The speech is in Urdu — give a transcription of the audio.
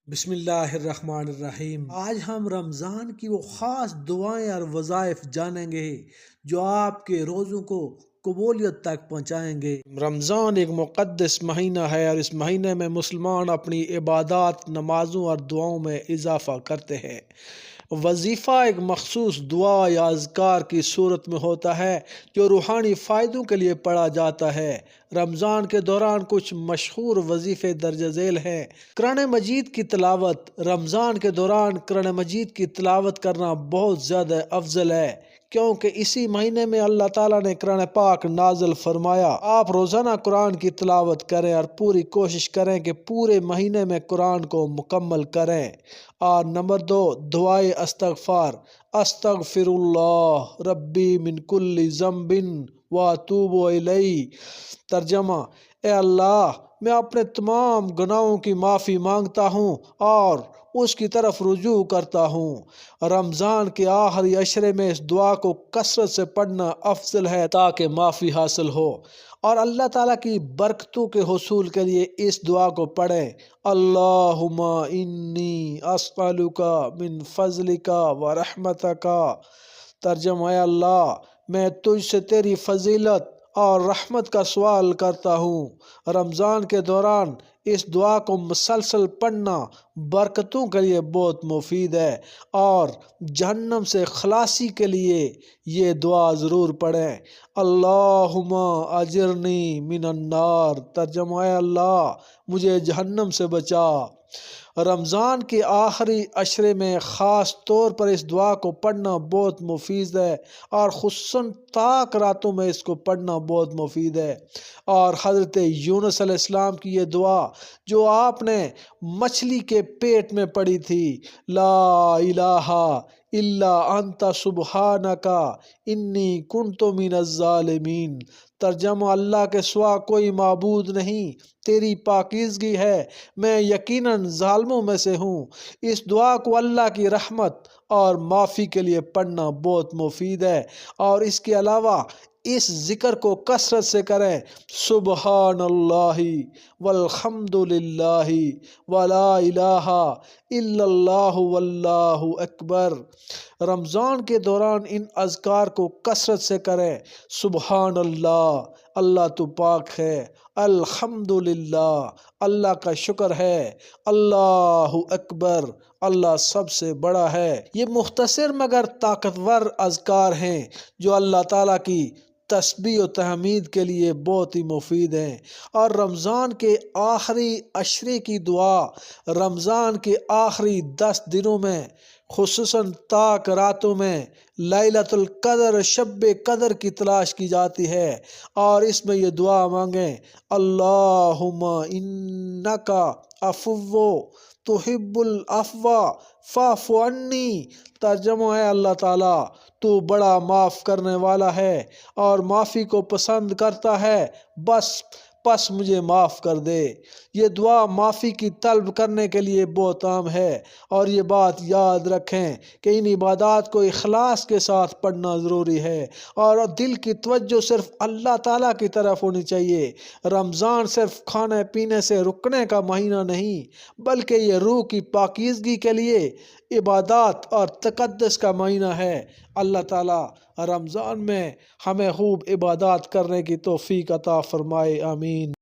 بسم اللہ الرحمن الرحیم۔ آج ہم رمضان کی وہ خاص دعائیں اور وظائف جانیں گے جو آپ کے روزوں کو قبولیت تک پہنچائیں گے۔ رمضان ایک مقدس مہینہ ہے اور اس مہینے میں مسلمان اپنی عبادات، نمازوں اور دعاؤں میں اضافہ کرتے ہیں۔ وظیفہ ایک مخصوص دعا یا اذکار کی صورت میں ہوتا ہے جو روحانی فائدوں کے لیے پڑھا جاتا ہے۔ رمضان کے دوران کچھ مشہور وظیفے درج ذیل ہیں۔ قرآن مجید کی تلاوت۔ رمضان کے دوران قرآن مجید کی تلاوت کرنا بہت زیادہ افضل ہے، کیونکہ اسی مہینے میں اللہ تعالیٰ نے قرآن پاک نازل فرمایا۔ آپ روزانہ قرآن کی تلاوت کریں اور پوری کوشش کریں کہ پورے مہینے میں قرآن کو مکمل کریں۔ اور نمبر 2، دعائے استغفار۔ استغفر اللہ ربی من کل ذنب واتوب الیہ۔ ترجمہ: اے اللہ، میں اپنے تمام گناہوں کی معافی مانگتا ہوں اور اس کی طرف رجوع کرتا ہوں۔ رمضان کے آخری عشرے میں اس دعا کو کثرت سے پڑھنا افضل ہے تاکہ معافی حاصل ہو، اور اللہ تعالیٰ کی برکتوں کے حصول کے لیے اس دعا کو پڑھیں۔ اللہم انی اسألک من فضلک ورحمتک۔ ترجمہ: اے اللہ، میں تجھ سے تیری فضیلت اور رحمت کا سوال کرتا ہوں۔ رمضان کے دوران اس دعا کو مسلسل پڑھنا برکتوں کے لیے بہت مفید ہے، اور جہنم سے خلاصی کے لیے یہ دعا ضرور پڑھیں۔ اللہم اجرنی من النار۔ ترجمہ: اے اللہ، مجھے جہنم سے بچا۔ رمضان کے آخری عشرے میں خاص طور پر اس دعا کو پڑھنا بہت مفید ہے، اور خصوصاً طاق راتوں میں اس کو پڑھنا بہت مفید ہے۔ اور حضرت یونس علیہ السلام کی یہ دعا جو آپ نے مچھلی کے پیٹ میں پڑھی تھی، لا الہ الا انت سبحانک انی کنت من الظالمین۔ ترجمہ: اللہ کے سوا کوئی معبود نہیں، تیری پاکیزگی ہے، میں یقیناً ظالموں میں سے ہوں۔ اس دعا کو اللہ کی رحمت اور معافی کے لیے پڑھنا بہت مفید ہے، اور اس کے علاوہ اس ذکر کو کثرت سے کریں: سبحان اللہ والحمد للہ ولا الہ الا اللہ واللہ اکبر۔ رمضان کے دوران ان اذکار کو کثرت سے کریں: سبحان اللہ، اللہ تو پاک ہے۔ الحمد للہ، اللہ کا شکر ہے۔ اللہ اکبر، اللہ سب سے بڑا ہے۔ یہ مختصر مگر طاقتور اذکار ہیں جو اللہ تعالیٰ کی تسبیح و تحمید کے لیے بہت ہی مفید ہیں۔ اور رمضان کے آخری عشرے کی دعا رمضان کے آخری 10 دنوں میں، خصوصاً طاق راتوں میں لیلۃ القدر، شب قدر کی تلاش کی جاتی ہے، اور اس میں یہ دعا مانگیں: اللہم انک عفو تحب العفو فاعف عنی۔ ترجمہ: اے اللہ تعالیٰ، تو بڑا معاف کرنے والا ہے اور معافی کو پسند کرتا ہے، پس مجھے معاف کر دے۔ یہ دعا معافی کی طلب کرنے کے لیے بہت عام ہے، اور یہ بات یاد رکھیں کہ ان عبادات کو اخلاص کے ساتھ پڑھنا ضروری ہے، اور دل کی توجہ صرف اللہ تعالیٰ کی طرف ہونی چاہیے۔ رمضان صرف کھانے پینے سے رکنے کا مہینہ نہیں، بلکہ یہ روح کی پاکیزگی کے لیے عبادات اور تقدس کا مہینہ ہے۔ اللہ تعالیٰ رمضان میں ہمیں خوب عبادات کرنے کی توفیق عطا فرمائے، آمین۔